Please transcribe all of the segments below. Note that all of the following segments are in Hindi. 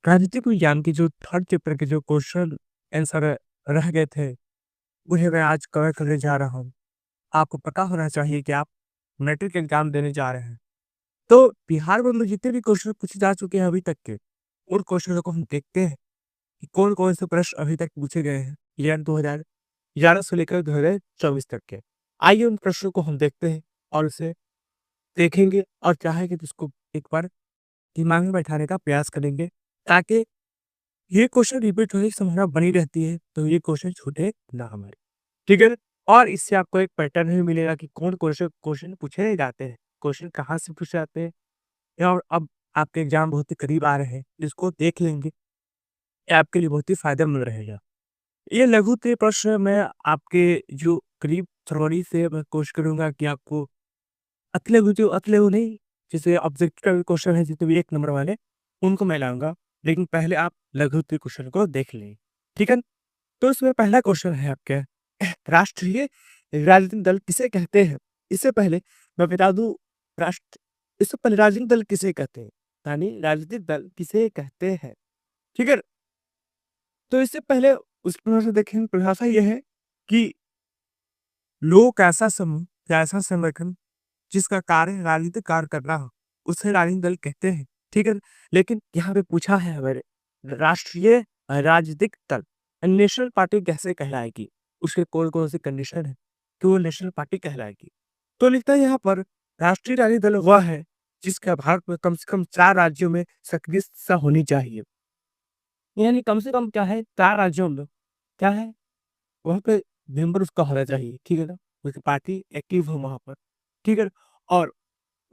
राजनीतिक विज्ञान की जो थर्ड चैप्टर के जो क्वेश्चन आंसर रह गए थे, उन्हें मैं आज कवर करने जा रहा हूँ। आपको पता होना चाहिए कि आप मैट्रिक एग्ज़ाम देने जा रहे हैं। तो बिहार बोर्ड में जितने भी क्वेश्चन पूछे जा चुके हैं अभी तक के, उन क्वेश्चनों को हम देखते हैं कि कौन-कौन से प्रश्न अभी तक पूछे गए हैं, ईयर 2011 से लेकर 2024 तक के। आइए उन प्रश्नों को हम देखते हैं और उसे देखेंगे और चाहेंगे तो उसको एक बार दिमाग में बैठाने का प्रयास करेंगे, ताकि ये क्वेश्चन रिपीट होने की संभावना बनी रहती है, तो ये क्वेश्चन छूटे ना हमारे, ठीक है? और इससे आपको एक पैटर्न भी मिलेगा कि कौन-कौन से क्वेश्चन पूछे जाते हैं, क्वेश्चन कहाँ से पूछे जाते हैं और अब आपके एग्ज़ाम बहुत ही करीब आ रहे हैं, जिसको देख लेंगे, ये आपके लिए बहुत ही फ़ायदेमंद रहेगा। ये लघु के प्रश्न मैं आपके जो करीब फरवरी से मैं कोशिश करूँगा कि आपको अति लघु नहीं, जैसे ऑब्जेक्टिव क्वेश्चन है जितने भी 1 नंबर वाले, उनको मैं लाऊँगा, लेकिन पहले आप लघु के क्वेश्चन को देख लें, ठीक है? तो इसमें पहला क्वेश्चन है आपके राष्ट्रीय राजनीतिक दल किसे कहते हैं? इससे पहले मैं बता दूँ राष्ट्र इससे पहले राजनीतिक दल किसे कहते हैं? यानी राजनीतिक दल किसे कहते हैं? ठीक है? तो इससे पहले उस प्रश्न से देखें परिभाषा ये है कि लोग ऐसा समूह या ऐसा संगठन जिसका कार्य राजनीतिक कार्य करना हो, उसे राजनीतिक दल कहते हैं, ठीक है? लेकिन यहाँ पे पूछा है हमारे राष्ट्रीय राजनीतिक दल नेशनल पार्टी कैसे कहलाएगी? उसके कौन-कौन से कंडीशन है कि वो नेशनल पार्टी कहलाएगी? तो लिखता है यहाँ पर राष्ट्रीय राजनीतिक दल वह है जिसका भारत में कम से कम 4 राज्यों में सक्रिय हिस्सा होनी चाहिए। यानी कम से कम क्या है 4 राज्यों में क्या है वहाँ पे मेंबर उसका होना चाहिए, ठीक है ना? उसकी पार्टी एक्टिव हो वहाँ पर, ठीक है? और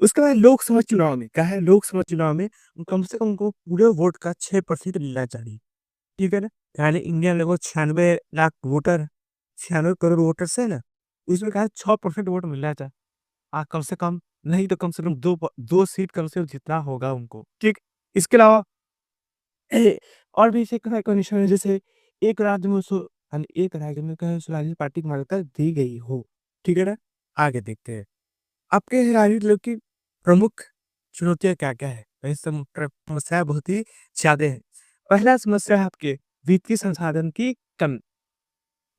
उसके बाद लोकसभा चुनाव में क्या है लोकसभा चुनाव में कम से कम उनको पूरे वोट का 6% मिलना चाहिए, ठीक है ना? यानी इंडिया में लगभग 96 लाख वोटर 96 करोड़ वोटर्स है ना? उसमें क्या है 6% वोट मिलना चाहिए। कम से कम नहीं तो कम से कम 2 सीट कम से कम जितना होगा उनको, ठीक? इसके अलावा और भी ऐसे कई कंडीशन है जैसे एक राज्य में सो यानी एक राज्य में कहीं राजनीतिक पार्टी की मान्यता दी गई हो, ठीक है ना? आगे देखते हैं। आपके राजनीतिक दलों की प्रमुख चुनौतियाँ क्या-क्या है? वही समस्या बहुत ही ज़्यादा है। पहला समस्या है आपके वित्तीय संसाधन की कमी,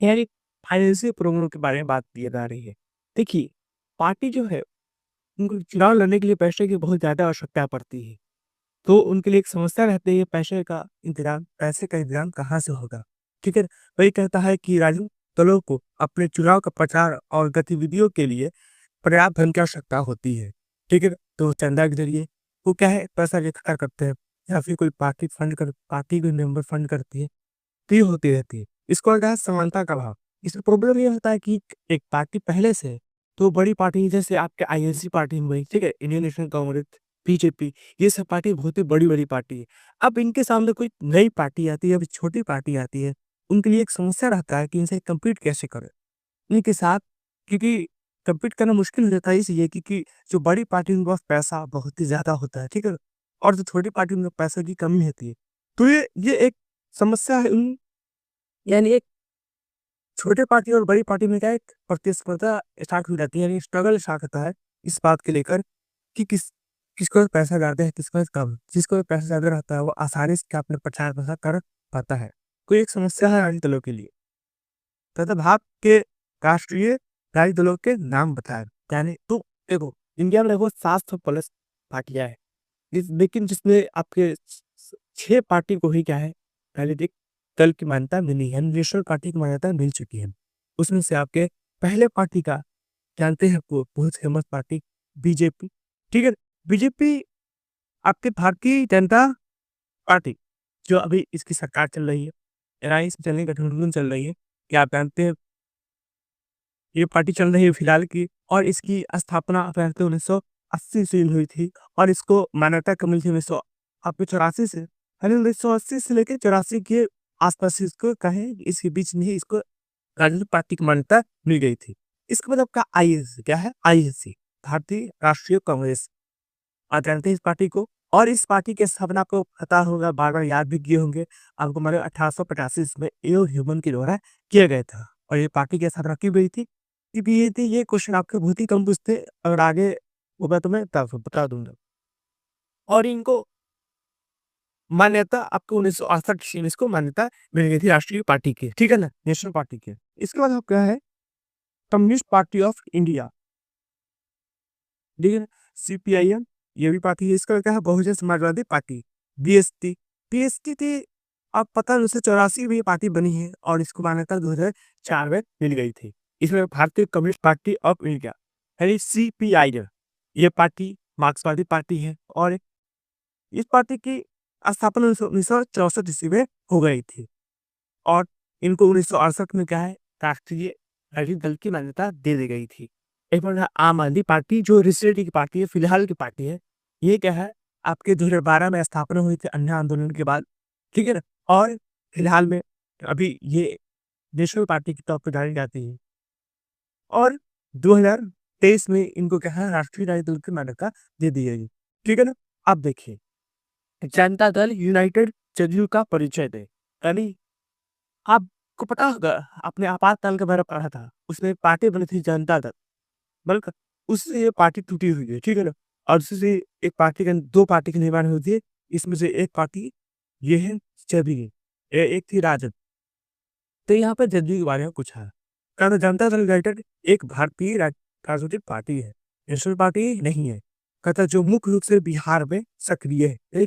यानी फाइनेंशियल प्रॉब्लम के बारे में बात की जा रही है। देखिए, पार्टी जो है, उनको चुनाव लड़ने के लिए पैसे की बहुत ज़्यादा आवश्यकता पड़ती है। तो उनके लिए एक समस्या रहती है पैसे का इंतज़ाम कहाँ से होगा? ठीक है? वही कहता है कि राजनीतिक दलों को अपने चुनाव का प्रचार और गतिविधियों के लिए पर्याप्त धन की आवश्यकता होती है, ठीक है? तो चंदा के ज़रिए वो क्या है पैसा इकट्ठा करते हैं या फिर कोई पार्टी कोई मेंबर फंड करती है, तो ये होती रहती है। इसको क्या है समानता का अभाव। इसमें प्रॉब्लम ये होता है कि एक पार्टी पहले से तो बड़ी पार्टी जैसे आपके आईएनसी पार्टी में हुई, ठीक है? इंडियन नेशनल कांग्रेस, बीजेपी ये सब पार्टी बहुत ही बड़ी-बड़ी पार्टी है। अब इनके सामने कोई नई पार्टी आती है, अभी छोटी पार्टी आती है, उनके लिए एक समस्या रहता है कि इनसे कम्पीट कैसे करें? इनके साथ क्योंकि कम्पीट करना मुश्किल हो जाता है इसलिए क्योंकि जो बड़ी पार्टी उनके पास पैसा बहुत ही ज़्यादा होता है, ठीक है? और जो छोटी पार्टी में पैसों की कमी होती है। तो ये एक समस्या है यानी एक छोटे पार्टी और बड़ी पार्टी में क्या है एक प्रतिस्पर्धा स्टार्ट हो जाती है यानी स्ट्रगल स्टार्ट होता है इस बात को लेकर कि किसके पास पैसा ज़्यादा है, किसके पास कम। जिसके पास पैसा ज़्यादा रहता है वो आसानी से क्या अपने प्रचार-प्रसार कर पाता है। तो एक समस्या है राजनीतिक दलों के लिए। तथा भारत के राष्ट्रीय राजनीतिक दलों के नाम बताएँ। यानी तो देखो इंडिया में लगभग 700 प्लस पार्टियाँ हैं। लेकिन जिसमें आपके 6 पार्टी को ही क्या है राजनीतिक दल की मान्यता मिली है, नेशनल पार्टी की मान्यता मिल चुकी है। उसमें से आपके पहले पार्टी का जानते हैं आपको बहुत फेमस पार्टी बीजेपी, ठीक है? बीजेपी आपके भारतीय जनता पार्टी जो अभी इसकी सरकार चल रही है, एनआई से चलने का गठबंधन चल रही है। क्या आप जानते हैं ये पार्टी चल रही है फिलहाल की और इसकी स्थापना अप्रैल 1980 से हुई थी और इसको मान्यता कब मिली थी 1984 से। यानी 1980 से लेके 84 के आसपास इसको कहें इसके बीच में ही इसको राजनीतिक पार्टी की मान्यता मिल गई थी। इसका मतलब क्या आईएनसी क्या है? आईएनसी भारतीय राष्ट्रीय कांग्रेस। आप जानते हैं इस पार्टी को और इस पार्टी की स्थापना आपको पता होगा बार-बार याद भी किए होंगे। आपको मालूम है 1885 में एओ ह्यूमन के द्वारा किया गया था और ये पार्टी की स्थापना की गई थी। क्योंकि ये क्वेश्चन आपके बहुत ही कम पूछते हैं अगर आगे होगा तो मैं बता दूँगा। और इनको मान्यता आपको 1968 से इसको मान्यता मिल गई थी राष्ट्रीय पार्टी की, ठीक है ना? नेशनल पार्टी की। इसके बाद अब क्या है, कम्युनिस्ट पार्टी ऑफ इंडिया, ठीक है? सीपीआईएम, ये भी पार्टी है। इसका क्या है, Bahujan Samajwadi party, BSP. BSP थी, अब पता है 1984 में ये पार्टी बनी है और इसको मान्यता 2004 में मिल गई थी। इसमें भारतीय कम्युनिस्ट पार्टी ऑफ इंडिया यानी सीपीआईएम, ये पार्टी मार्क्सवादी पार्टी है और इस पार्टी की स्थापना 1964 ईस्वी में हो गई थी और इनको 1968 में क्या है, राष्ट्रीय हरित दल की मान्यता दे दी गई थी। एक बार आम आदमी पार्टी जो रिसेंटली की पार्टी है, फिलहाल की पार्टी है, ये क्या है, आपके 2012 में स्थापना हुई थी अन्य आंदोलन के बाद, ठीक है ना? और फिलहाल में अभी ये नेशनल पार्टी के तौर पर जानी जाती है और 2023 में इनको क्या है, राष्ट्रीय हरित दल की मान्यता दे दी गई, ठीक है ना? अब देखिए, जनता दल यूनाइटेड जदयू का परिचय दे, यानी आपको पता होगा, आपने आपातकाल के बारे में पढ़ा था, उसमें एक पार्टी बनी थी जनता दल, बल्कि उससे ये पार्टी टूटी हुई है, ठीक है ना? और उससे एक पार्टी का 2 पार्टी का निर्माण हुई थी, इसमें से एक पार्टी ये है जदयू, एक थी राजद। तो यहाँ पे जदयू के बारे में पूछा है, कहते जनता दल यूनाइटेड एक भारतीय राजनीतिक पार्टी है, नेशनल पार्टी नहीं है। कहता जो मुख्य रूप से बिहार में सक्रिय है,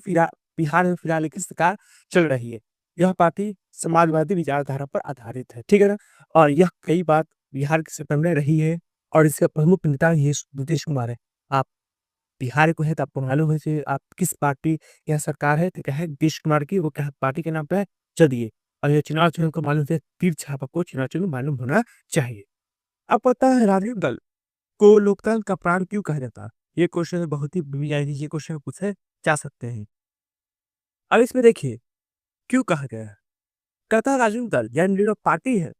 बिहार में फिलहाल की सरकार चल रही है। यह पार्टी समाजवादी विचारधारा पर आधारित है, ठीक है ना? और यह कई बार बिहार की सरकार में रही है और इसका प्रमुख नेता ये नीतीश कुमार है। आप बिहार को है तो आपको मालूम है कि आप किस पार्टी या सरकार है, तो क्या है, नीतीश कुमार की, वो क्या है, पार्टी के नाम पे है जदयू। और ये चुनाव चिन्ह को मालूम है, तीर छाप आपको चुनाव चिन्ह मालूम होना चाहिए। अब पता है राजनीतिक दल को लोकतंत्र का प्राण क्यों कहा जाता है? ये क्वेश्चन बहुत ही बुनियादी, ये क्वेश्चन पूछे जा सकते हैं। अब इसमें देखिए क्यों कहा गया है, कहता है राजनीतिक दल यानी जो पार्टी है,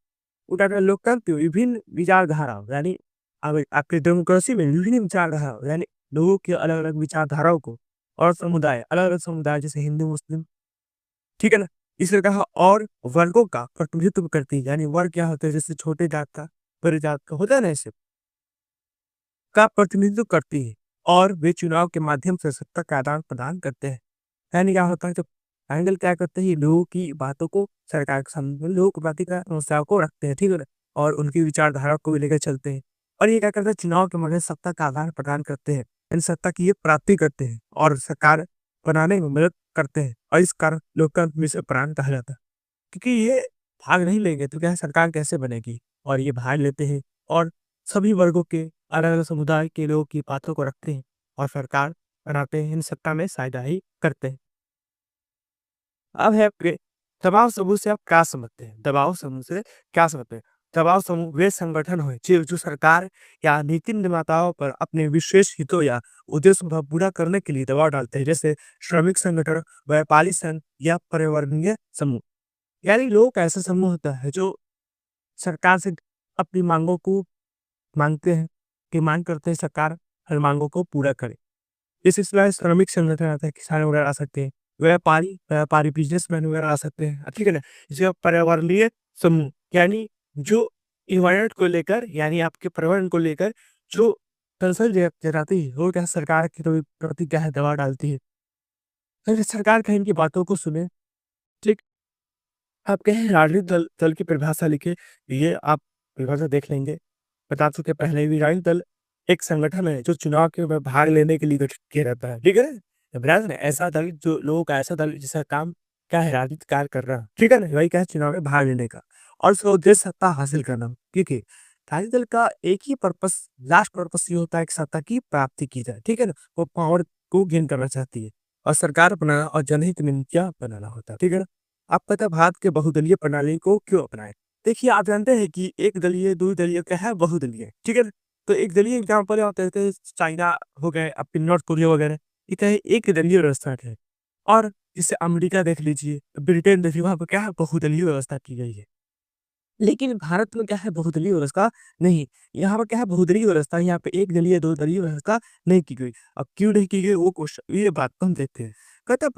वो क्या है, लोकतंत्र की विभिन्न विचारधारा यानी अब आपके डेमोक्रेसी में विभिन्न विचारधारा यानी लोगों के अलग अलग विचारधाराओं को और समुदाय, अलग अलग समुदाय जैसे हिंदू मुस्लिम, ठीक है ना? इसलिए कहा और वर्गों का प्रतिनिधित्व करती है, यानी वर्ग क्या होते हैं, जैसे छोटे जात का, बड़े जात का होता है ना, ऐसे का प्रतिनिधित्व करती है और वे चुनाव के माध्यम से सत्ता का आदान प्रदान करते हैं। यानी क्या होता है, जब एंगल क्या करते हैं, लोगों की बातों को सरकार के सामने, लोगों की बातें का समस्याओं को रखते हैं, ठीक है ना? और उनकी विचारधारा को भी लेकर चलते हैं और ये क्या करते हैं, चुनाव के माध्यम से सत्ता का आदान प्रदान करते हैं, इन सत्ता की ये प्राप्ति करते हैं और सरकार बनाने में मदद करते हैं और इस कारण लोकतंत्र में से प्राण कहा जाता है। क्योंकि ये भाग नहीं लेंगे तो क्या है, सरकार कैसे बनेगी? और ये भाग लेते हैं और सभी वर्गों के, अलग-अलग समुदाय के लोगों की बातों को रखते हैं और सरकार बनाते हैं, इन सत्ता में साझेदारी करते हैं। अब है कि दबाव समूह से आप क्या समझते हैं? दबाव समूह से क्या समझते हैं? दबाव समूह वे संगठन हैं जो सरकार या नीति निर्माताओं पर अपने विशेष हितों या उद्देश्यों को पूरा करने के लिए दबाव डालते हैं, जैसे श्रमिक संगठन, व्यापारी संघ या पर्यावरणीय समूह। यानी लोग ऐसा समूह होता है जो सरकार से अपनी मांगों को मांगते हैं, कि मांग करते हैं सरकार हर मांगों को पूरा करे। इस सिलसिले में श्रमिक संगठन आता है, किसान वगैरह आ सकते हैं, व्यापारी बिजनेसमैन वगैरह आ सकते हैं, ठीक है ना? इसके बाद पर्यावरणीय समूह यानी जो इन्वायरमेंट को लेकर, यानी आपके पर्यावरण को लेकर जो कंसर्न जताती है, वो क्या सरकार के प्रति क्या है, दबाव डालती है। फिर सरकार कहीं इनकी बातों को सुने, ठीक? आप कहें राजनीतिक दल दल की परिभाषा लिखे, ये आप परिभाषा देख लेंगे। बता चुके पहले भी, राजनीतिक दल एक संगठन है जो चुनाव के में भाग लेने के लिए गठित किया जाता है, ठीक है? राजनीति में ऐसा दल, जो लोगों का ऐसा दल जिसका काम क्या है, राजनीतिक कार्य कर रहा है, ठीक है ना? वही क्या है, चुनाव में भाग लेने का और उसका उद्देश्य सत्ता हासिल करना, ठीक है? राजनीतिक दल का एक ही पर्पस, लास्ट पर्पस ये होता है कि सत्ता की प्राप्ति की जाए, ठीक है ना? वो पावर को गेन करना चाहती है और सरकार बनाना और जनहित में नीतियां बनाना होता है, ठीक है ना? आप पता है भारत के बहुदलीय प्रणाली को क्यों अपनाएं? देखिए, आप जानते हैं कि एक दलीय, द्विदलीय क्या है, बहुदलीय, ठीक है ना? तो एक दलीय एग्जाम्पल होते हैं, चाइना हो गए, आपके नॉर्थ कोरिया वगैरह, ये क्या है, एक दलीय व्यवस्था है। और जैसे अमेरिका देख लीजिए, ब्रिटेन देख लीजिए, वहाँ पे क्या है, बहुदलीय व्यवस्था की गई है। लेकिन भारत में क्या है, बहुदलीय व्यवस्था नहीं। यहाँ पर क्या है, बहुदलीय व्यवस्था, यहाँ पे एक दलीय, दो दलीय व्यवस्था नहीं की गई। अब क्यों नहीं की गई, वो क्वेश्चन, ये बात को हम देखते हैं। कहते हैं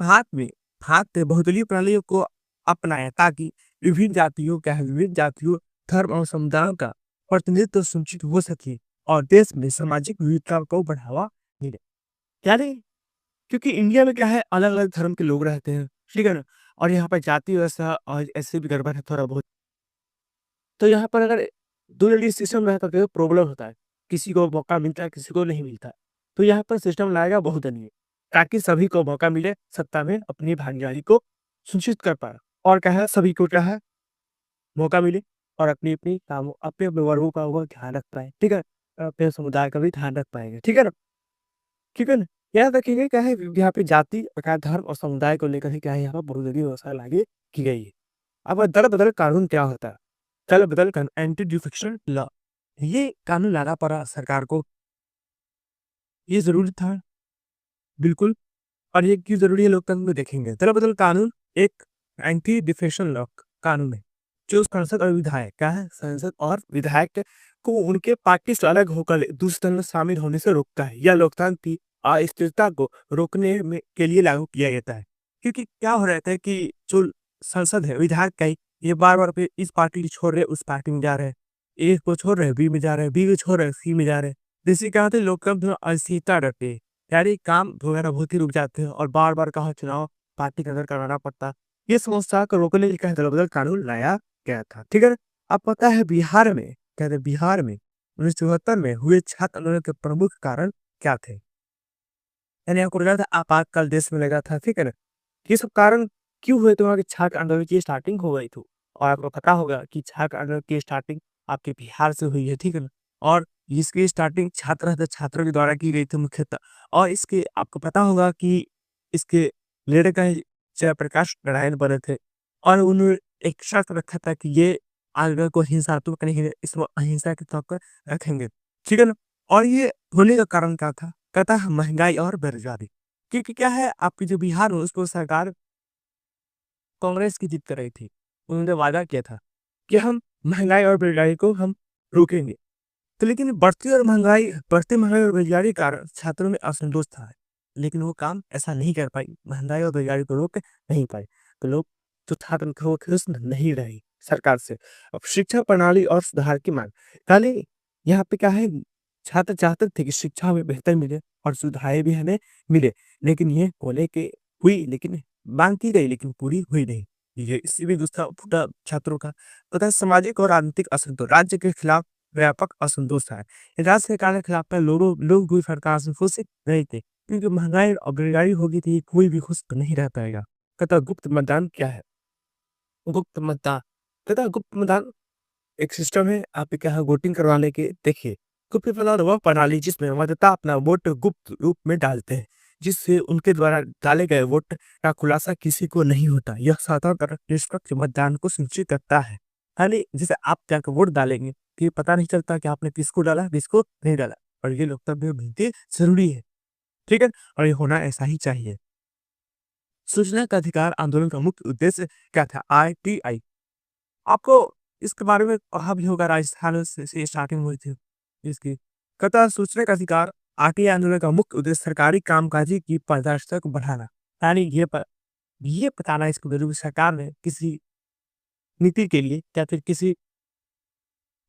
भारत ने बहुदलीय प्रणाली को अपनाया ताकि विभिन्न जातियों, धर्म और समुदायों का प्रतिनिधित्व सुनिश्चित हो सके और देश में सामाजिक विविधता को बढ़ावा मिले। यानी क्योंकि इंडिया में क्या है, अलग अलग धर्म के लोग रहते हैं, ठीक है ना? और यहाँ पर जाति व्यवस्था और ऐसे भी गड़बड़ है थोड़ा बहुत। तो यहाँ पर अगर दुअली सिस्टम रहता तो प्रॉब्लम होता है। किसी को मौका मिलता है, किसी को नहीं मिलता है। तो यहाँ पर सिस्टम लाएगा बहुदलीय, ताकि सभी को मौका मिले सत्ता में अपनी भागीदारी को सुनिश्चित कर पाएँ। और क्या है, सभी को क्या है, मौका मिले और अपनी-अपनी कामों अपने-अपने वर्गों का वो ध्यान रख पाएँ, ठीक है? अपने समुदाय का भी ध्यान रख पाएँगे, ठीक है ना? ठीक है ना? याद रखिएगा क्या है, यहाँ पे जाति, प्रकार, धर्म और समुदाय को लेकर के क्या है, यहाँ पर बहुदलीय व्यवस्था लागू की गई है। अब दल-बदल कानून क्या होता है? दल-बदल कानून एंटी डिफेक्शन लॉ, ये कानून लाना पड़ा सरकार को, ये ज़रूरी था, बिल्कुल। और ये क्यों ज़रूरी है लोकतंत्र में देखेंगे। दल-बदल कानून एक एंटी डिफेक्शन लॉ कानून है, जो सांसद और विधायक क्या है, सांसद और विधायक को उनके पार्टी से अलग होकर दूसरे दल में शामिल होने से रोकता है। यह लोकतंत्र की अस्थिरता को रोकने में के लिए लागू किया जाता है। क्योंकि क्या हो रहा था कि जो सांसद है, विधायक का ही, ये बार-बार पे इस पार्टी को छोड़ रहे हैं, उस पार्टी में जा रहे हैं। ए को छोड़ रहे हैं, बी में जा रहे हैं, बी को छोड़ रहे हैं, सी में जा रहे हैं। जिससे क्या होता है, लोकतंत्र में अस्थिरता रहती है। यानी काम वगैरह बहुत ही रुक जाते हैं और बार-बार कहाँ चुनाव पार्टी के अंदर करवाना पड़ता है। ये समस्या को रोकने के लिए क्या है, दल-बदल कानून लाया गया था, ठीक है ना? अब पता है बिहार में, कहते हैं बिहार में 1974 में हुए छात्र आंदोलन के प्रमुख कारण क्या थे? यानी आपको लगा था आपातकाल देश में लगा था, ठीक है ना? ये सब कारण क्यों हुए थे, वहाँ के छात्र आंदोलन की स्टार्टिंग हो गई थी। और आपको पता होगा कि छात्र आंदोलन की स्टार्टिंग आपके बिहार से हुई है, ठीक है ना? और इसकी स्टार्टिंग छात्रों के द्वारा की गई थी मुख्यतः। और इसके आपको पता होगा कि इसके लीडर का जयप्रकाश नारायण बने थे और उन्होंने एक शर्त रखा था कि ये आंदोलन को हिंसात्मक नहीं है, इसको अहिंसा के तौर पर रखेंगे, ठीक है ना? और ये होने का कारण क्या था? कहता है महँगाई और बेरोज़गारी। क्योंकि क्या है, आपकी जो बिहार है उसको सरकार कांग्रेस की जीत कर रही थी। उन्होंने वादा किया था कि हम महँगाई और बेरोज़गारी को हम रोकेंगे। तो लेकिन बढ़ती महँगाई और बेरोज़गारी के कारण छात्रों में असंतोष था। लेकिन वो काम ऐसा नहीं कर पाई, महँगाई और बेरोज़गारी को रोक नहीं पाई। तो लोग जो छात्र थे वो खुश नहीं रहे सरकार से। अब शिक्षा प्रणाली और सुधार की माँग। पहले यहाँ पे क्या है, छात्र चाहते थे कि शिक्षा हमें बेहतर मिले और सुविधाएँ भी हमें मिले। लेकिन ये बोले कि हुई, लेकिन माँग की गई लेकिन पूरी हुई नहीं। ये इससे भी गुस्सा फूटा छात्रों का। तथा सामाजिक और राजनीतिक असंतोष, राज्य के खिलाफ व्यापक असंतोष है। राज्य सरकार के खिलाफ में लोग भी सरकार से खुश नहीं थे, क्योंकि महँगाई और बेरोज़गारी हो गई थी, कोई भी खुश नहीं रह पाएगा। तथा गुप्त मतदान क्या है? गुप्त मतदान तथा गुप्त मतदान एक सिस्टम है, आप क्या है वोटिंग करवाने के, देखिए, गुप्त मतदान वह प्रणाली जिसमें मतदाता अपना वोट गुप्त रूप में डालते हैं, जिससे उनके द्वारा डाले गए वोट का खुलासा किसी को नहीं होता। यह स्वतंत्र निष्पक्ष मतदान को सुनिश्चित करता है। यानी जैसे आप जाकर वोट डालेंगे, तो ये पता नहीं चलता कि आपने किसको डाला, किसको नहीं डाला। और ये लोकतंत्र में बहुत ही ज़रूरी है, ठीक है? और ये होना ऐसा ही चाहिए। सूचना का अधिकार आंदोलन का मुख्य उद्देश्य क्या था? आरटीआई। आपको इसके बारे में पढ़ा भी होगा, राजस्थान से स्टार्टिंग हुई थी इसकी। कतः सूचना का अधिकार आरटीआई आंदोलन का मुख्य उद्देश्य सरकारी कामकाजी की पारदर्शिता को बढ़ाना। यानी ये बताना इसको ज़रूरी, सरकार ने किसी नीति के लिए या फिर किसी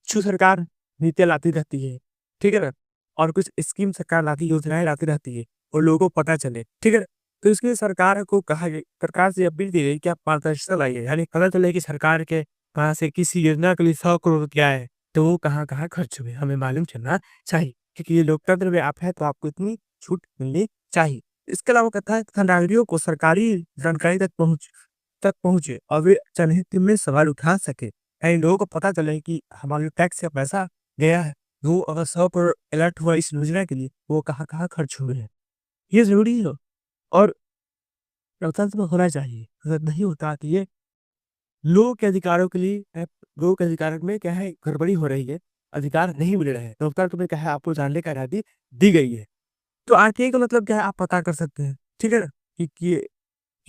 जो सरकार नीतियाँ लाती रहती है, ठीक है ना? और कुछ स्कीम सरकार लाती, योजनाएँ लाती रहती है और लोगों को पता चले, ठीक है ना? तो इसलिए सरकार को कहा गया, सरकार से अपील की गई कि आप पारदर्शिता लाइए, यानी पता चले कि सरकार के कहाँ से किसी योजना के लिए 100 करोड़ रुपया है, तो वो कहाँ-कहाँ खर्च हुए, हमें मालूम चलना चाहिए। क्योंकि ये लोकतंत्र में आप हैं, तो आपको इतनी छूट मिलनी चाहिए। इसके अलावा कहता है तथा नागरिकों को सरकारी जानकारी तक पहुँचे और वे जनहित में सवाल उठा सके। यानी लोगों को पता चले कि हमारे जो टैक्स से पैसा गया है, वो अगर 100 करोड़ अलर्ट हुआ इस योजना के लिए, वो कहाँ-कहाँ खर्च हुए हैं। ये ज़रूरी है और लोकतंत्र में होना चाहिए। अगर नहीं होता तो ये लोगों के अधिकारों के लिए लोगों के अधिकार में क्या है, गड़बड़ी हो रही है, अधिकार नहीं मिल रहे हैं। लोकतंत्र में क्या है, आपको जानने की आज़ादी दी गई है। तो आरटीआई का मतलब क्या है, आप पता कर सकते हैं, ठीक है ना? कि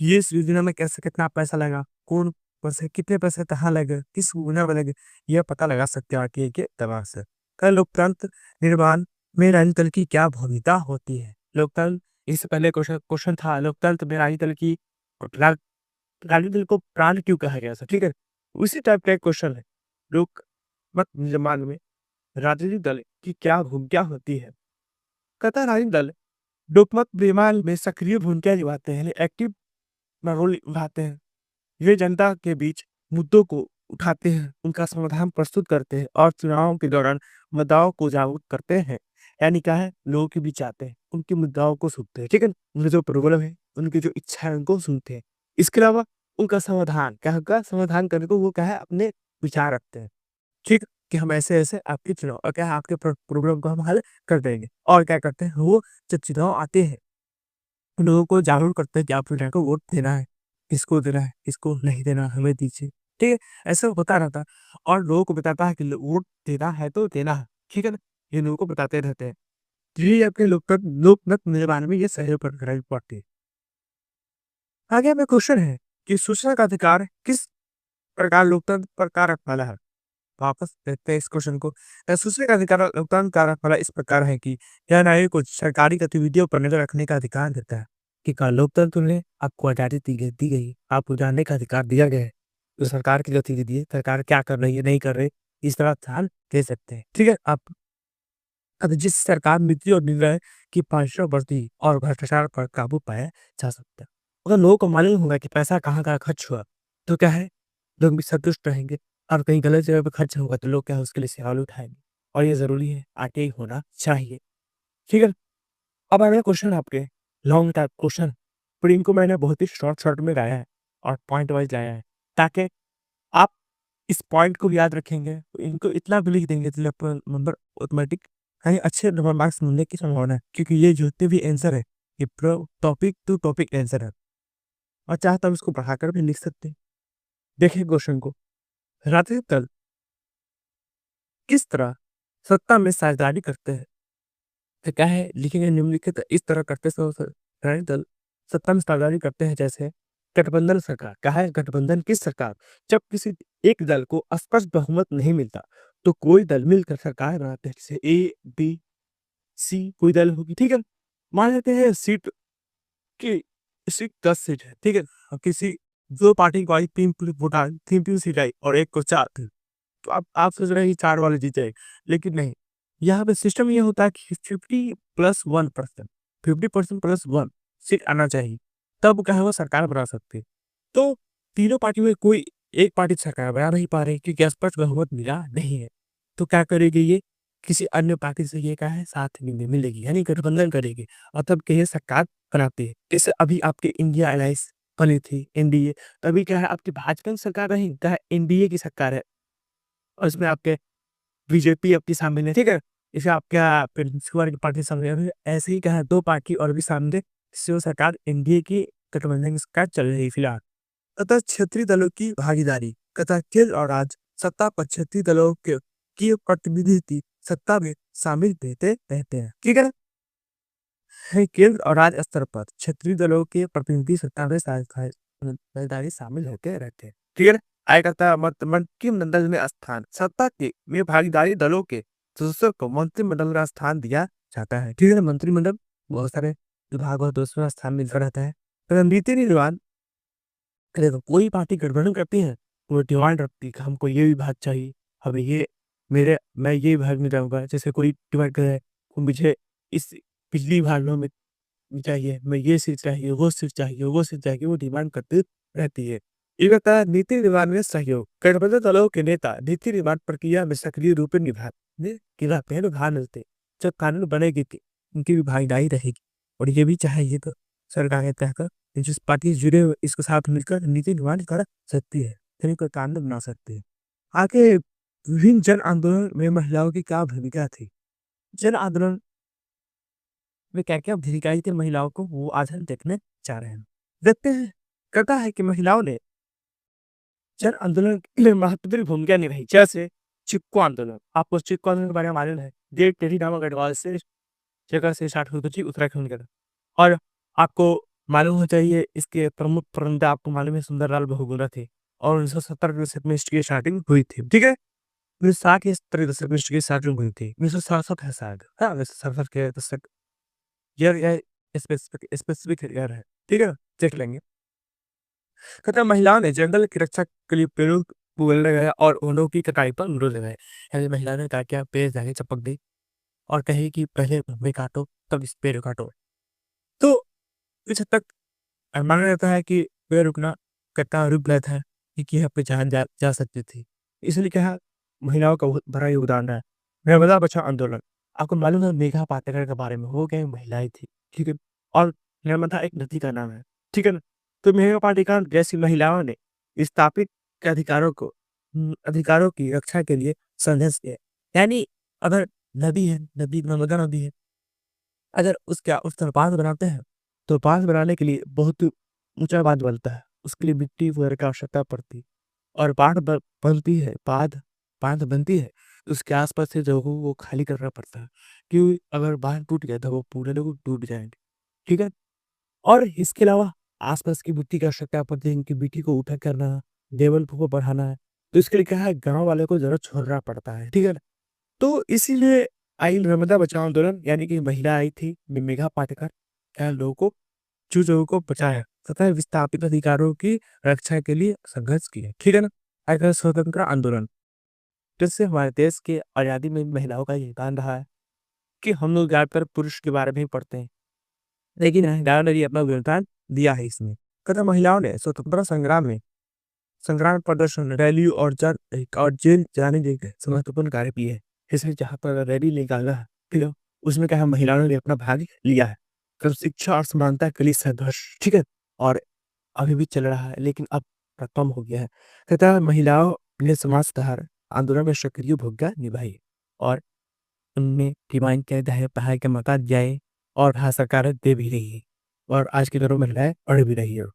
ये इस योजना में कैसे कितना पैसा लगा, कौन पैसे कितने पैसे कहाँ लगे, किस योजना में लगे, ये पता लगा सकते हैं आरटीआई के दबाव से। लोकतंत्र निर्माण में राजनीति दल की क्या भूमिका होती है? लोकतंत्र, इससे पहले क्वेश्चन था, लोकतंत्र में राजनीति दल की रा राजनीति दल को प्राण क्यों कहा गया था, ठीक है? उसी टाइप का एक क्वेश्चन है। लोक मत निर्माण में राजनीतिक दल की क्या भूमिका होती है? कहता है राजनीतिक दल लोकमत निर्माण में सक्रिय भूमिका निभाते हैं, एक्टिव अपना रोल निभाते हैं। वे जनता के बीच मुद्दों को उठाते हैं, उनका समाधान प्रस्तुत करते हैं और चुनावों के दौरान मुद्दाओं को जागरूक करते हैं। यानी क्या है, लोगों के बीच आते हैं, उनके मुद्दाओं को सुनते हैं, ठीक है? उनकी जो प्रॉब्लम है, उनकी जो इच्छा है, उनको सुनते हैं। इसके अलावा उनका समाधान क्या होगा, समाधान करने को वो क्या है, अपने विचार रखते हैं, ठीक? कि हम ऐसे-ऐसे आपके चुनाव क्या है, आपके प्रॉब्लम को हम हल कर देंगे। और क्या करते हैं वो, जब चुनाव आते हैं लोगों को जागरूक करते हैं कि आप जो को वोट देना है, किसको देना है, किसको नहीं देना, हमें दीजिए, ठीक है? ऐसा होता रहता है और लोगों को बताता है कि लो वोट देना है तो देना है, ठीक है ना? ये लोगों को बताते रहते हैं। यही आपके लोकमत निर्माण में ये सहयोग प्रक्रिया पड़ती है। आगे हमें क्वेश्चन है कि सूचना का अधिकार किस प्रकार लोकतंत्र पर कार्य वाला है? वापस देखते हैं इस क्वेश्चन को। सूचना का अधिकार लोकतंत्र का कार्यपाला इस प्रकार है कि यह नागरिक को सरकारी गतिविधियों पर नजर रखने का अधिकार देता है। कि का लोकतंत्र में आपको आजादी दी गई, आपको जानने का अधिकार दिया गया है। तो सरकार की गतिविधि है, सरकार क्या कर रही है, नहीं कर रही, इस तरह ध्यान दे सकते हैं। ठीक है? आप अब जिस सरकार नीति और निर्णय की पार्श्ववर्ती और भ्रष्टाचार पर काबू पाया जा सकता है। अगर लोगों को मालूम होगा कि पैसा कहाँ खर्च हुआ, तो क्या है, लोग भी संतुष्ट रहेंगे और कहीं गलत जगह पे खर्च होगा तो लोग क्या है उसके लिए सवाल उठाएँगे और ये ज़रूरी है, आगे ही होना चाहिए। ठीक है? अब अगला क्वेश्चन आपके लॉन्ग टाइप क्वेश्चन, पर इनको मैंने बहुत ही शॉर्ट में लाया है और पॉइंट वाइज़ लाया है, ताकि आप इस पॉइंट को याद रखेंगे, तो इनको इतना भी लिख देंगे तो आपका नंबर ऑटोमेटिक कहीं अच्छे नंबर मार्क्स मिलने की संभावना है, क्योंकि ये जितने भी आंसर है, ये पूरा टॉपिक टू टॉपिक आंसर है और चाहे तो आप इसको बढ़ाकर भी लिख सकते हैं। देखिए क्वेश्चन को, राजनीतिक दल किस तरह सत्ता में साझेदारी करते हैं? तो क्या है, लिखेंगे निम्नलिखित इस तरह करते समय राजनीतिक दल सत्ता में साझेदारी करते हैं, जैसे गठबंधन सरकार। क्या है, गठबंधन की सरकार, जब किसी एक दल को स्पष्ट बहुमत नहीं मिलता तो कोई दल मिलकर सरकार बनाते हैं, जैसे ए बी सी कोई दल होगी, ठीक है? मान लेते हैं सीट की सीट 10 सीट है, ठीक है? और किसी दो पार्टी को आई 3 वोट आए, 3 सीट आई और एक को 4 थी। तो आप सोच रहे हैं कि 4 वाले जीत जाएँगे, लेकिन नहीं। यहाँ पे सिस्टम ये होता है कि 50+1% 50% प्लस 1 सीट आना चाहिए, तब क्या है वो सरकार बना सकती है। तो तीनों पार्टी में कोई एक पार्टी सरकार बना नहीं पा रही क्योंकि स्पष्ट बहुमत मिला नहीं है। तो क्या करेगी ये? किसी अन्य पार्टी से ये क्या है साथ मिलेगी, यानी गठबंधन करेगी और तब के ये सरकार बनाती है। जैसे अभी आपकी इंडिया अलायंस बनी थी, एनडीए, तभी क्या है आपकी भाजपा की सरकार नहीं, क्या है एनडीए की सरकार है। और इसमें आपके बीजेपी आपकी शामिल है, ठीक है? इसे आपका पेंशुअर की पार्टी शामिल है। ऐसे ही क्या है 2 पार्टी और भी शामिल है, जिससे वो सरकार एनडीए की गठबंधन की सरकार चल रही है फिलहाल। अतः क्षेत्रीय दलों की भागीदारी तथा केंद्र और राज्य सत्ता पर क्षेत्रीय दलों के की प्रतिनिधि सत्ता में शामिल देते रहते हैं, ठीक है? केंद्र और राज्य स्तर पर क्षेत्रीय दलों के प्रतिनिधि सत्ता में साझेदारी शामिल होते रहते हैं, ठीक है? आय करता है मंत्रिमंडल में स्थान, सत्ता के में भागीदारी दलों के सदस्यों को मंत्रिमंडल में स्थान दिया जाता है, ठीक है ना? मंत्रिमंडल बहुत सारे विभाग और दूसरा स्थान मिलता रहता है। नीति निर्माण, देखो कोई पार्टी गठबंधन करती है, वो डिमांड रखती है कि हमको ये विभाग चाहिए, हमें ये मैं ये विभाग में जाऊँगा। जैसे कोई डिमांड करे, मुझे इस बिजली विभाग में चाहिए, मैं ये सीट चाहिए, वो सीट चाहिए, वो सीट चाहिए, वो डिमांड करती रहती है। ये कहता है नीति निर्माण में सहयोग, गठबंधन दलों के नेता नीति निर्माण प्रक्रिया में सक्रिय रूप से निभाते हैं, भाग मिलते हैं। जब कानून बनेगी थी, उनकी भी भागीदारी रहेगी और ये भी चाहिए तो सरकार तय कर जिस पार्टी से जुड़े हुए इसके साथ मिलकर नीति निर्माण कर सकती है, यानी कोई कानून बना सकती है। आगे विभिन्न जन आंदोलन में महिलाओं की क्या भूमिका थी? जन आंदोलन में क्या-क्या भूमिका थी महिलाओं को, वो आज हम देखने जा रहे हैं। देखते हैं, कहता है कि महिलाओं ने जन आंदोलन में महत्वपूर्ण भूमिका निभाई, जैसे चिपको आंदोलन। आपको चिपको आंदोलन के बारे में मालूम है? देव टेढ़ी नामक गढ़वाल से जगह से स्टार्ट हुई थी उत्तराखंड के। और आपको मालूम होना चाहिए इसके प्रमुख प्रवक्ता आपको मालूम है सुंदरलाल बहुगुणा थे और 1970 के दशक में इसकी स्टार्टिंग हुई थी, ठीक है? 1960 के 70 के दशक में इसकी स्टार्टिंग हुई थी। 1967 है शायद, हाँ, 1967 के दशक, ये स्पेसिफिक ईयर है, ठीक है? देख लेंगे। कहता है महिलाओं ने जंगल की रक्षा के लिए पेड़ों को लगाया और वनों की कटाई पर विरोध लगाया। यानी महिलाओं ने क्या किया, पेड़ जाके चिपक दी और कही कि पहले हमें काटो तब इस पेड़ को काटो। तो कुछ हद तक माना जाता है कि पे रुकना कट्टा रुक गया था कि यहाँ पे जान जा सकती थी। इसलिए क्या है, महिलाओं का बहुत बड़ा योगदान है। नर्मदा बचाओ आंदोलन, आपको मालूम है मेघा पाटेकर के बारे में, वो क्या महिलाएँ थी, ठीक है? और नर्मदा एक नदी का नाम है, ठीक है ना? तो मेघा पाटेकर जैसी महिलाओं ने स्थापित के अधिकारों की रक्षा के लिए संघर्ष किया। यानी अगर नदी है, नदी नर्मदा नदी है, अगर उस तरफ बाँध बनाते हैं, तो बाँध बनाने के लिए बहुत ऊँचा बाँध बनता है, उसके लिए मिट्टी वगैरह की आवश्यकता पड़ती है। और बाढ़ ब बनती है, बाँध बनती है, तो उसके आस-पास के जगहों को खाली करना पड़ता है, क्योंकि अगर बाँध टूट गया तो वो पूरे लोग डूब जाएँगे, ठीक है? और इसके अलावा आस-पास की मिट्टी की आवश्यकता पड़ती है, इनकी मिट्टी को उठा करना, लेवल को बढ़ाना है, तो इसके लिए क्या है, गाँव वालों को ज़रा छोड़ना पड़ता है, ठीक है ना? तो इसीलिए आई नर्मदा बचाओ आंदोलन, यानी कि महिला आई थी, मेघा पाटेकर, लोगों को जो लोगों को बचाया तथा विस्थापित अधिकारों की रक्षा के लिए संघर्ष किया, ठीक है ना? अगर स्वतंत्रता आंदोलन, जिससे हमारे देश की आज़ादी में महिलाओं का योगदान रहा है, कि हम लोग ज़्यादातर पुरुष के बारे में ही पढ़ते हैं, लेकिन महिलाओं ने भी अपना योगदान दिया है इसमें। तथा महिलाओं ने स्वतंत्रता संग्राम में प्रदर्शन, रैली और जेल जाने जैसे महत्वपूर्ण कार्य किए हैं। जैसे जहाँ पर रैली निकाला है, ठीक है? उसमें क्या है, महिलाओं ने अपना भाग लिया है। फिर शिक्षा और समानता के लिए संघर्ष, ठीक है? और अभी भी चल रहा है, लेकिन अब खत्म हो गया है। तथा महिलाओं ने समाज सुधार आंदोलन में सक्रिय भूमिका निभाई और उनमें डिमांड किया है पढ़ाई का मौका दिया और हाँ, सरकार दे भी रही है और आज के दौर में महिलाएँ पढ़ भी रही है।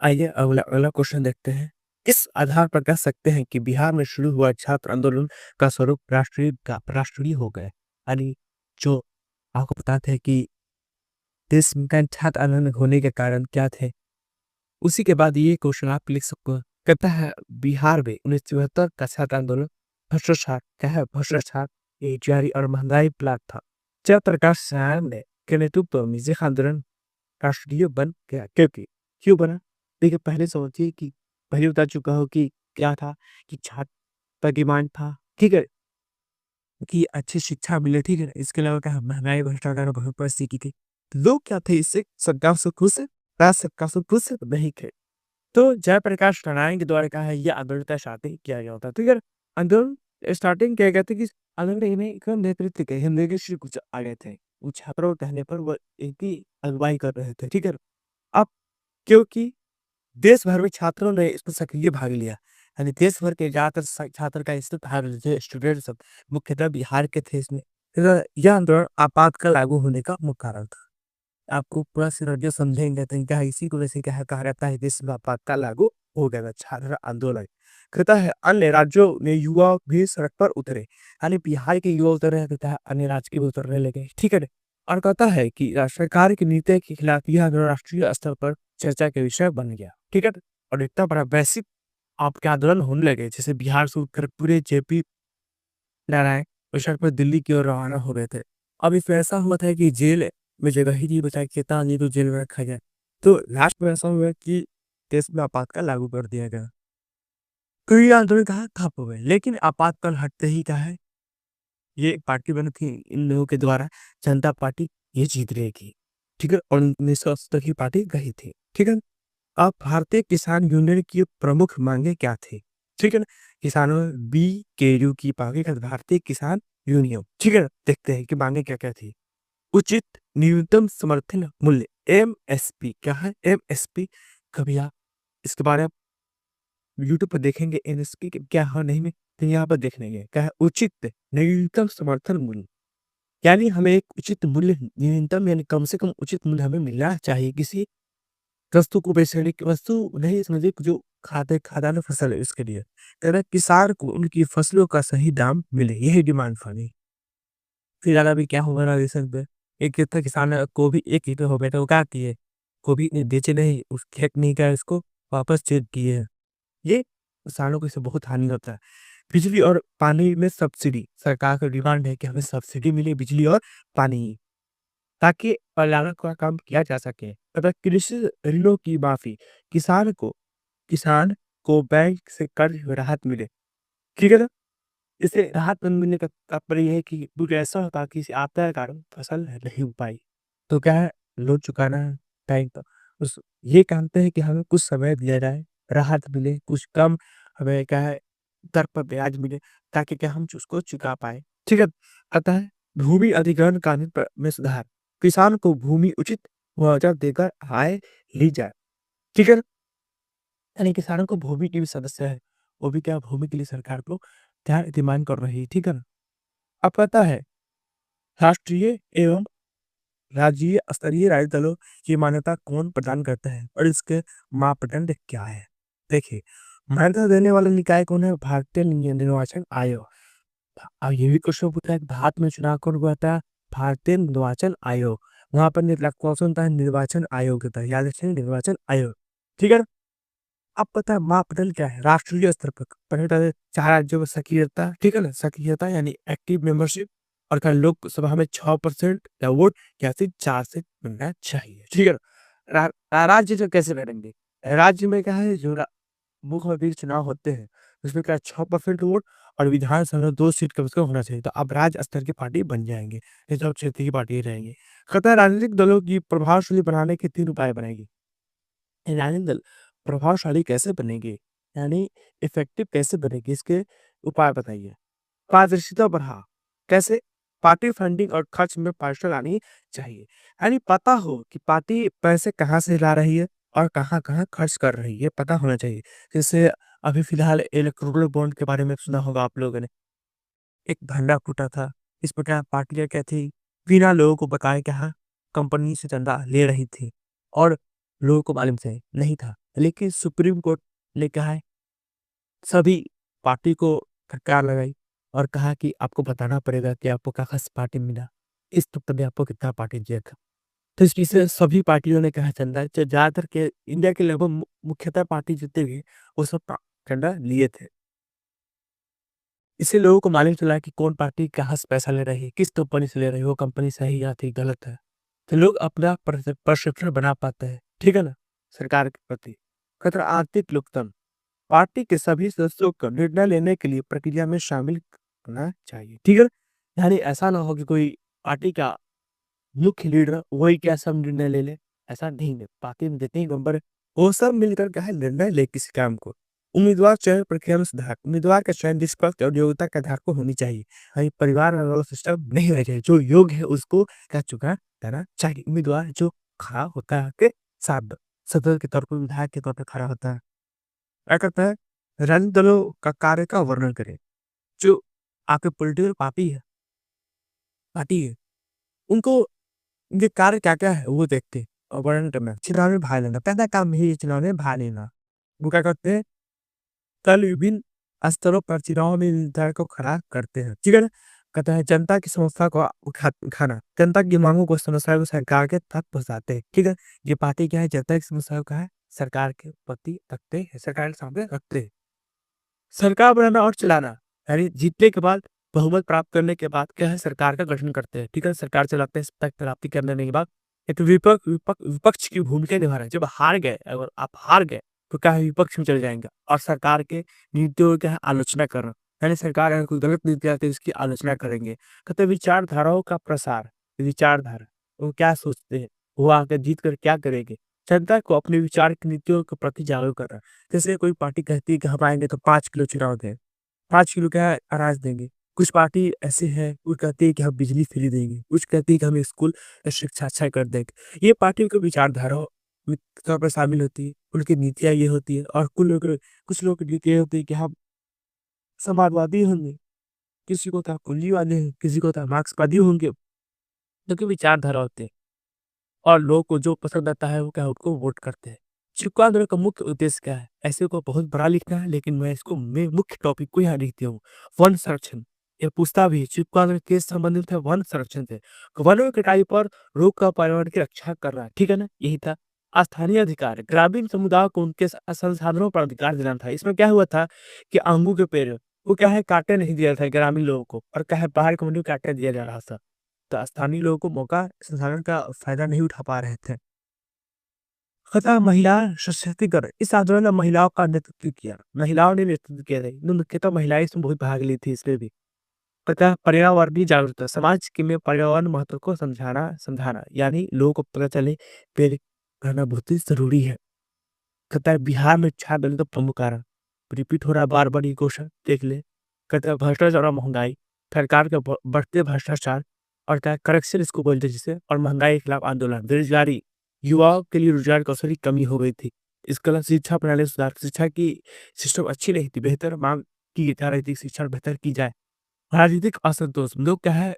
आइए अगला अगला क्वेश्चन देखते हैं। किस आधार पर कह सकते हैं कि बिहार में शुरू हुआ छात्र आंदोलन का स्वरूप राष्ट्रीय हो गया? यानी जो आपको बताते हैं कि देश में का छात्र आंदोलन होने के कारण क्या थे? उसी के बाद ये क्वेश्चन आप लिख सकते हो। कहता है बिहार में 1974 का छात्र आंदोलन भ्रष्टाचार, क्या है भ्रष्टाचार, बेरोजगारी और महंगाई प्लाट था। जयप्रकाश नारायण ने के नेतृत्व में यह आंदोलन राष्ट्रीय बन गया, क्योंकि क्यों बना? देखिए पहले सोचिए कि पहले बता चुका हूँ कि क्या था, कि छात्र का डिमांड था, ठीक है? कि अच्छी शिक्षा मिले, ठीक है? इसके अलावा क्या है, महँगाई, भ्रष्टाचार और बहुत परिस्थिति थी। लोग क्या थे, इससे सरकार से खुश है, राज्य सरकार से खुश नहीं थे। तो जयप्रकाश नारायण के द्वारा क्या है, ये आंदोलन का स्टार्टिंग किया गया था, ठीक है? आंदोलन स्टार्टिंग किया गया था कि आंदोलन में एक नेतृत्व के हिंदू श्री कुछ आ गए थे। वो छात्रों के कहने पर वो इनकी अगुवाई कर रहे थे, ठीक है? अब क्योंकि देश भर में छात्रों ने इसमें सक्रिय भाग लिया, यानी देश भर के ज़्यादातर छात्र का इसमें भाग लिए, स्टूडेंट सब, मुख्यतः बिहार के थे इसमें। यह आंदोलन आपातकाल लागू होने का मुख्य कारण था। आपको पूरा सिनेरियो समझेंगे तो क्या है, इसी को वैसे क्या है, कहा जाता है देश में आपातकाल लागू हो गया था, छात्र आंदोलन। कहता है अन्य राज्यों में युवा भी सड़क पर उतरे, यानी बिहार के युवा उतरे, कहता है अन्य राज्य के भी उतरने लगे, ठीक है? और कहता है कि सरकार की नीति के खिलाफ यह आंदोलन राष्ट्रीय स्तर पर चर्चा के विषय बन गया, ठीक है? और इतना बड़ा वैश्विक आपके आंदोलन होने लगे, जैसे बिहार से उठकर पूरे जेपी नारायण उस सड़क पर दिल्ली की ओर रवाना हो गए थे। अब इसमें ऐसा हुआ था कि जेल में जगह ही नहीं बचा, कितना आदमी को जेल में रखा जाए। तो लास्ट में ऐसा हुआ कि देश में आपातकाल लागू कर दिया गया। तो ये आंदोलन कहाँ ठप हो गए, लेकिन आपातकाल हटते ही क्या है, ये एक पार्टी बनी थी इन लोगों के द्वारा, जनता पार्टी, ये जीत रहेगी, ठीक है? और 1970 की पार्टी गई थी, ठीक है? अब भारतीय किसान यूनियन की प्रमुख मांगे क्या थी, ठीक है ना? किसानों बीकेयू की मांगे क्या, भारतीय किसान यूनियन, ठीक है ना? देखते हैं कि मांगे क्या क्या थी। उचित न्यूनतम समर्थन मूल्य, एमएसपी, क्या है एमएसपी? कभी आप इसके बारे में यूट्यूब पर देखेंगे एमएसपी क्या है नहीं में, तो यहाँ पर देख लेंगे क्या है उचित न्यूनतम समर्थन मूल्य, यानी हमें एक उचित मूल्य, न्यूनतम यानी कम से कम उचित मूल्य हमें मिलना चाहिए किसी वस्तु को बेचने की, वस्तु नहीं समझिए, जो खाद्यान्न फसल है उसके लिए, कह रहा है किसान को उनकी फसलों का सही दाम मिले, यही डिमांड था। फिर ज़्यादा भी क्या होगा ना रिसेंट में, एक था किसान को भी एक ही पे हो गया था, वो क्या किए, गोभी ने बेचे नहीं, उस खेत नहीं का इसको वापस चेक किए हैं। ये किसानों को इससे बहुत हानि होता है। बिजली और पानी में सब्सिडी, सरकार का डिमांड है कि हमें सब्सिडी मिले बिजली और पानी, ताकि पर्यावरण का काम किया जा सके। अगर कृषि ऋणों की माफी, किसान को किसान को बैंक से कर्ज में राहत मिले, ठीक है ना? इससे राहत न मिलने का तात्पर्य ये है कि कुछ ऐसा होता है कि आपदा के कारण फसल नहीं हो पाई, तो क्या है, लोन चुकाना है टाइम पर, उस ये कहते हैं कि हमें कुछ समय दिया जाए, राहत मिले, कुछ कम हमें क्या है दर पर ब्याज मिले ताकि क्या हम उसको चुका पाएँ। ठीक है? अतः भूमि अधिग्रहण कानून में सुधार, किसान को भूमि उचित मुआवजा देकर आय ली जाए। ठीक है? यानी किसानों को भूमि की भी समस्या है, वो भी क्या भूमि के लिए सरकार को क्या डिमांड कर रही है। ठीक है ना? अब पता है राष्ट्रीय एवं राज्य स्तरीय राजनीतिक दलों की मान्यता कौन प्रदान करता है और इसके मापदंड क्या है? देखिए, मान्यता देने वाला निकाय कौन है? भारतीय निर्वाचन आयोग। अब ये भी क्वेश्चन पूछा है कि भारत में चुनाव कौन करवाता है? भारतीय निर्वाचन आयोग। वहाँ पर कौन होता है? निर्वाचन आयोग होता है। याद रखिए निर्वाचन आयोग। ठीक है ना? अब पता है मापदंड क्या है? राष्ट्रीय स्तर पर पहले बता दें 4 राज्यों में सक्रियता, ठीक है ना? सक्रियता यानी एक्टिव मेंबरशिप और क्या लोकसभा में 6% या वोट या फिर 4 से मिलना चाहिए, ठीक है ना? राज्य जो कैसे लड़ेंगे? राज्य में क्या है जो मुख्यमंत्री चुनाव होते हैं, उसमें क्या 6% वोट और विधानसभा में 2 सीट कम से कम होना चाहिए। तो अब राज्य स्तर की पार्टी बन जाएँगे, नहीं तो अब क्षेत्रीय की पार्टी रहेंगी। कहता है राजनीतिक दलों की प्रभावशाली बनाने के 3 उपाय बनाएगी। राजनीतिक दल प्रभावशाली कैसे बनेंगे? यानी इफ़ेक्टिव कैसे बनेंगे? इसके उपाय बताइए। पारदर्शिता बढ़ा, कैसे? पार्टी फंडिंग और खर्च में पारदर्शिता लानी चाहिए। यानी पता हो कि पार्टी पैसे कहाँ से ला रही है और कहाँ-कहाँ खर्च कर रही है, पता होना चाहिए। जैसे अभी फिलहाल इलेक्टोरल बॉन्ड के बारे में सुना होगा आप लोगों ने। एक धंधा फूटा था, इस प्रकार पार्टियाँ क्या थी, बिना लोगों को बताए क्या कंपनी से चंदा ले रही थी और लोगों को मालूम से नहीं था। लेकिन सुप्रीम कोर्ट ने कहा है सभी पार्टी को फटकार लगाई और कहा कि आपको बताना पड़ेगा कि आपको कहाँ से पार्टी मिला। इस तो तभी आपको कितना पार्टी दिया था। तो इस चीज़ से सभी पार्टियों ने कहा चंदा ज़्यादातर के इंडिया के लगभग मुख्यतः पार्टी जितने भी वो सब चंदा लिए थे। इससे लोगों को मालूम चला कि कौन पार्टी कहाँ से पैसा ले रही है, किस कंपनी से ले रही है, वो कंपनी सही या थी गलत है। तो लोग अपना परसेप्शन बना पाते हैं, ठीक है ना? सरकार के प्रति। खतरा आर्थिक लोकतंत्र, पार्टी के सभी सदस्यों को निर्णय लेने के लिए प्रक्रिया में शामिल करना चाहिए, ठीक है? यानी ऐसा ना हो कि कोई पार्टी का मुख्य लीडर वही क्या सब निर्णय ले ले, ऐसा नहीं है। पार्टी में जितने ही मेंबर है, वो सब मिलकर क्या है निर्णय ले किसी काम को। उम्मीदवार चयन प्रक्रिया में सुधार, उम्मीदवार का चयन निष्पक्ष और योग्यता के आधार पर होनी चाहिए। कहीं परिवार वाला सिस्टम नहीं रहना चाहिए, जो योग्य है उसको क्या चुना जाना चाहिए। उम्मीदवार जो खड़ा होता है के साथ सदस्य के तौर पर विधायक के तौर पर खड़ा होता है। क्या करता है राजनीतिक दलों का कार्य का वर्णन करें। जो आपके पॉलिटिकल पार्टी है, उनको उनके कार्य क्या-क्या है वो देखते हैं और वर्णन करना है। चुनाव में भाग लेना, पहला काम यही है चुनाव में भाग लेना। वो क्या करते हैं, कल विभिन्न स्तरों पर चुनाव में निर्धारण को खड़ा करते हैं, ठीक है ना? कहते हैं जनता की समस्या को उठाना, जनता की माँगों को समस्या को सरकार के तक पहुँचाते हैं, ठीक है? ये पार्टी क्या है जनता की समस्याओं का है सरकार के प्रति रखते हैं, सरकार के सामने रखते हैं। सरकार बनाना और चलाना, यानी जीतने के बाद बहुमत प्राप्त करने के बाद क्या है सरकार का गठन करते हैं, ठीक है? सरकार चलाते हैं, सत्ता की प्राप्ति करने के बाद एक विपक्ष की भूमिका निभा रहे हैं। जब हार गए, अगर आप हार गए, तो क्या है विपक्ष में चले जाएँगे और सरकार के नीतियों की क्या है आलोचना करना, यानी सरकार अगर कोई गलत नीति आती है उसकी आलोचना करेंगे। कहते हैं विचारधाराओं का प्रसार, विचारधारा, वो क्या सोचते हैं, वो आगे जीत कर क्या करेंगे? जनता को अपने विचार की नीतियों के प्रति जागरूक करना। जैसे कोई पार्टी कहती है कि हम आएँगे तो 5 किलो चुनाव दें, 5 किलो क्या है अनाज देंगे। कुछ पार्टी ऐसी है, वो कहती है कि हम बिजली फ्री देंगे, कुछ कहती है कि हम स्कूल शिक्षा अच्छा कर देंगे। ये पार्टियों की विचारधारा तौर पर शामिल होती है, उनकी नीतियाँ ये होती है और कुछ लोगों की नीति ये होती है कि हम समाजवादी होंगे, किसी को क्या पूंजीवादी हैं, किसी को क्या मार्क्सवादी होंगे, क्योंकि विचारधारा होती है। और लोगों को जो पसंद आता है वो क्या है उनको वोट करते हैं। चिपको आंदोलन का मुख्य उद्देश्य क्या है? ऐसे को बहुत बड़ा लिखना है लेकिन मैं इसको मैं मुख्य टॉपिक को यहाँ लिख दिया हूँ। वन संरक्षण, ये पूछता भी है चिपको आंदोलन किससे संबंधित है? वन संरक्षण से। वनों की कटाई पर रोक का पर्यावरण की रक्षा कर रहा है, ठीक है ना? यही था। स्थानीय अधिकार, ग्रामीण समुदाय को उनके संसाधनों पर अधिकार देना था। इसमें क्या हुआ था कि आंबू के पेड़ वो क्या है काटने नहीं दिया था ग्रामीण लोगों को और क्या है बाहर कम्युनिटी को काटने दिया जा रहा था। तो स्थानीय लोगों को मौका संसाधन का फ़ायदा नहीं उठा पा रहे थे। अतः महिला सशक्तिकरण, इस आंदोलन में महिलाओं का नेतृत्व किया। महिलाओं ने नेतृत्व किया था। मुख्यतः महिलाएँ इसमें बहुत भाग ली थी इसमें भी। अतः पर्यावरणीय जागरूकता, समाज के में पर्यावरण महत्व को समझाना समझाना, यानी लोगों को पता चले पेड़ रहना बहुत ही ज़रूरी है। कहता है बिहार में छा दल का प्रमुख कारण, रिपीट हो रहा है बार-बार ये क्वेश्चन देख ले। कहता है भ्रष्टाचार और महँगाई, सरकार का बढ़ते भ्रष्टाचार और क्या करप्शन इसको बोलते हैं जिसे, और महँगाई के खिलाफ आंदोलन, बेरोज़गारी, युवाओं के लिए रोज़गार के अवसर की कमी हो गई थी। इसके अलावा शिक्षा प्रणाली में सुधार, शिक्षा की सिस्टम अच्छी नहीं थी, बेहतर माँग की जा रही थी, शिक्षा बेहतर की जाए। राजनीतिक असंतोष, लोग क्या है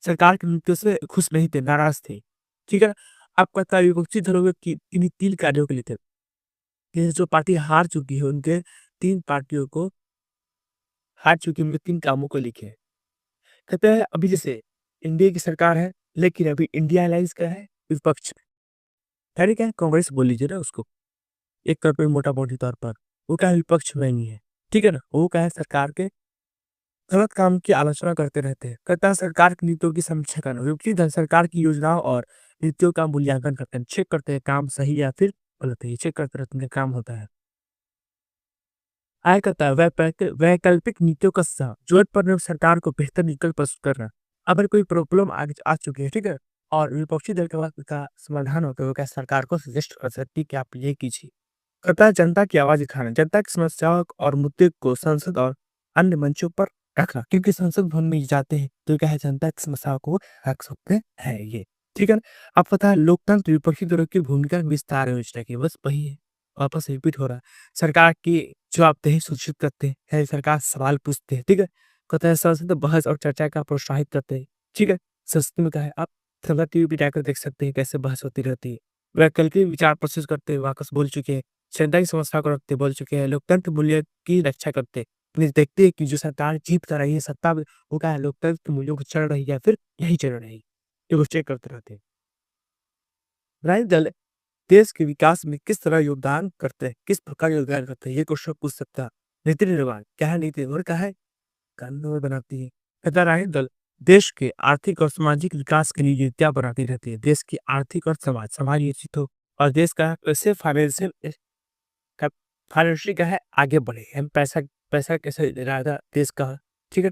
सरकार के नीतियों से खुश नहीं थे, नाराज़ थे। ठीक है? अब पता है विपक्षी दलों में कि इन्हीं 3 कार्यों के लिए थे। ये जो पार्टी हार चुकी है उनके 3 पार्टियों को हार चुकी उनके 3 कामों को लिखे हैं। कहते हैं अभी जैसे एनडीए की सरकार है, लेकिन अभी इंडिया अलायंस क्या है? विपक्ष में। यानी क्या है कांग्रेस बोल लीजिए ना उसको, एक तौर पे मोटा-मोटी तौर पर। वो क्या है विपक्ष में नहीं है। ठीक है ना? वो क्या है सरकार के गलत काम की आलोचना करते रहते हैं। कहता है सरकार की नीतियों की समीक्षा करना, विपक्षी दल सरकार की योजनाओं और नीतियों का मूल्यांकन करते हैं, चेक करते हैं काम सही या फिर गलत है, ये चेक करते रहते हैं काम होता है। आय कहता है वैकल्पिक नीतियों का सुझाव, जरूरत पड़ने पर सरकार को बेहतर विकल्प प्रस्तुत करना। अगर कोई प्रॉब्लम आ चुकी है, ठीक है? और विपक्षी दल के पास उसका समाधान हो तो वो क्या सरकार को सजेस्ट कर सकती है कि आप ये कीजिए। कहता है जनता की आवाज़ उठाना, जनता की समस्याओं और मुद्दे को संसद और अन्य मंचों पर रखना, क्योंकि संसद भवन में जाते हैं तो क्या है जनता की समस्याओं को रख सकते हैं ये, ठीक है ना? अब पता है लोकतंत्र विपक्षी दलों की भूमिका विस्तार योजना की बस वही है, वापस रिपीट हो रहा है। सरकार की जवाबदेही सुनिश्चित करते हैं, सरकार से सवाल पूछते हैं, ठीक है? कहता है संसद में बहस और चर्चा का प्रोत्साहित करते हैं, ठीक है? संसद में क्या है आप सभी टीवी पे जाकर देख सकते हैं कैसे बहस होती रहती है। वैकल्पिक विचार प्रस्तुत करते हैं, वापस बोल चुके हैं। जनता की समस्या को रखते बोल चुके हैं, लोकतंत्र मूल्य की रक्षा करते। प्लीज़ देखते हैं कि जो सरकार जीत कर रही है सत्ता में, वो क्या है लोकतंत्र के मूल्यों को चढ़ रही है या फिर यही चढ़ रही है। ये वो चेक करते रहते हैं। राजनीतिक दल देश के विकास में किस तरह योगदान करते हैं, किस प्रकार योगदान करते हैं, ये क्वेश्चन पूछ सकता है। नीति निर्माण, क्या है नीति निर्माण क्या है? कानून बनाती है। कहता राजनीतिक दल देश के आर्थिक और सामाजिक विकास के लिए नीतियाँ बनाती रहती है। देश की आर्थिक और समाज नियोजित हो और देश का कैसे फाइनेंशियल कब फाइनेंशियली क्या है आगे बढ़े, हम पैसा पैसा कैसे इरादा देश का, ठीक है?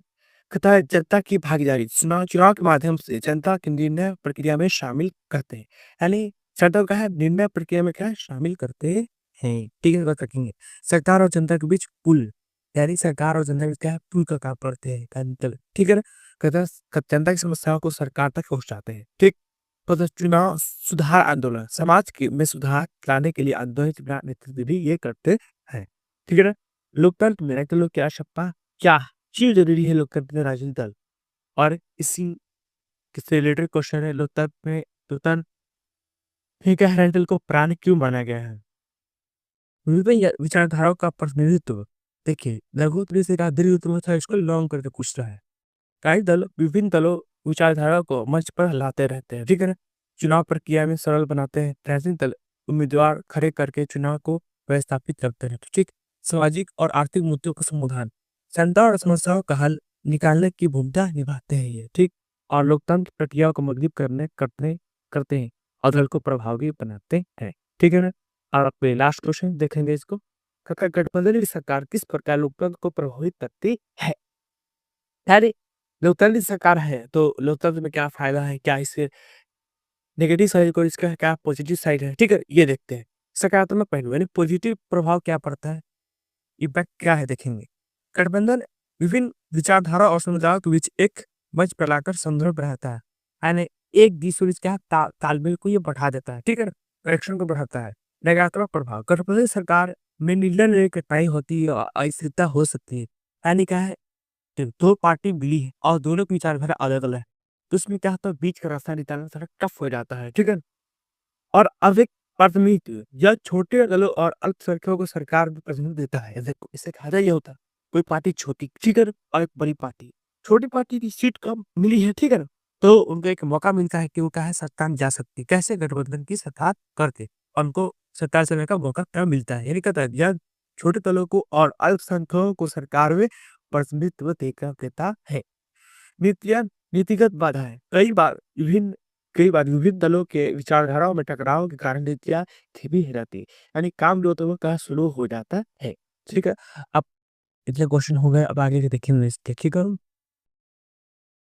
कहता है जनता की भागीदारी, चुनाव चुनाव के माध्यम से जनता की निर्णय प्रक्रिया में शामिल करते हैं। यानी जनता को क्या है निर्णय प्रक्रिया में क्या है शामिल करते हैं, ठीक है? बात रखेंगे। सरकार और जनता के बीच पुल, यानी सरकार और जनता के बीच क्या है पुल का काम करते हैं, का मतलब, ठीक है ना? कहता है जनता की समस्याओं को सरकार तक पहुँचाते हैं, ठीक? चुनाव सुधार आंदोलन, समाज के में सुधार लाने के लिए आंदोलन चुनाव नेतृत्व भी ये करते हैं, ठीक है ना? लोकतंत्र में राजनीतिक दलों की आवश्यकता क्या क्यों ज़रूरी है लोकतंत्र में राजनीतिक दल? और इसी से रिलेटेड क्वेश्चन है लोकतंत्र में लोकतंत्र में क्या है राजनीतिक दल को प्राण क्यों माना गया है? विभिन्न विचारधाराओं का प्रतिनिधित्व, देखिए लघुत्तम से कहा दीर्घतम था इसको लॉन्ग करके पूछ रहा है। कई दल विभिन्न दलों विचारधारा को मंच पर लाते रहते हैं, ठीक है ना? चुनाव प्रक्रिया में सरल बनाते हैं, राजनीतिक दल उम्मीदवार खड़े करके चुनाव को व्यवस्थापित करते हैं, ठीक? सामाजिक और आर्थिक मुद्दों का समाधान, जनता और समस्याओं का हल निकालने की भूमिका निभाते हैं ये, ठीक? और लोकतंत्र प्रक्रिया को मजबूत करते हैं और दल को प्रभावी बनाते हैं, ठीक है ना? और अपने लास्ट क्वेश्चन देखेंगे इसको, गठबंधन की सरकार किस प्रकार लोकतंत्र को प्रभावित करती है? अरे! लोकतंत्र की सरकार है, तो लोकतंत्र में क्या फ़ायदा है? क्या इससे नेगेटिव साइड और इसका क्या पॉज़िटिव साइड है? ठीक है, ये देखते हैं। सकारात्मक पहलू यानी पॉज़िटिव प्रभाव क्या पड़ता है? इम्पैक्ट क्या है देखेंगे। गठबंधन विभिन्न विचारधारा और समुदायों के बीच एक मंच फैलाकर संदर्भ रहता है। यानी एक दूसरे से क्या तालमेल को ये बढ़ा देता है, ठीक है ना? कनेक्शन को बढ़ाता है। नकारात्मक प्रभाव, गठबंधन सरकार में निर्णय लेने में कठिनाई होती है और अस्थिरता हो सकती है। यानी क्या है 2 पार्टी मिली है और दोनों की विचारधारा अलग-अलग है। तो उसमें क्या होता है बीच का रास्ता निकालना थोड़ा टफ हो जाता है, ठीक है? और अब एक प्राथमिक या छोटे दलों और अल्पसंख्यकों को सरकार में प्रतिनिधित्व देता है। देखो इससे फायदा ये होता है, कोई पार्टी छोटी, ठीक है ना? और एक बड़ी पार्टी। छोटी पार्टी की सीट कम मिली है, ठीक है ना? तो उनको एक मौका मिलता है कि वो क्या है सत्ता में जा सकती है। कैसे? गठबंधन की सरकार करके। उनको सरकार चलाने का मौका कम मिलता है। यानी कहता है यह छोटे दलों को और अल्पसंख्यकों को सरकार में प्रतिनिधित्व देकर देता है। नीतियाँ नीतिगत बाधाएँ कई बार विभिन्न दलों के विचारधाराओं में टकराव के कारण नीतियाँ धीमी हो जाती है। यानी काम जो होता है वो क्या स्लो हो जाता है। ठीक है? अब इतने क्वेश्चन हो गए अब आगे के देखेंगे ठीक है?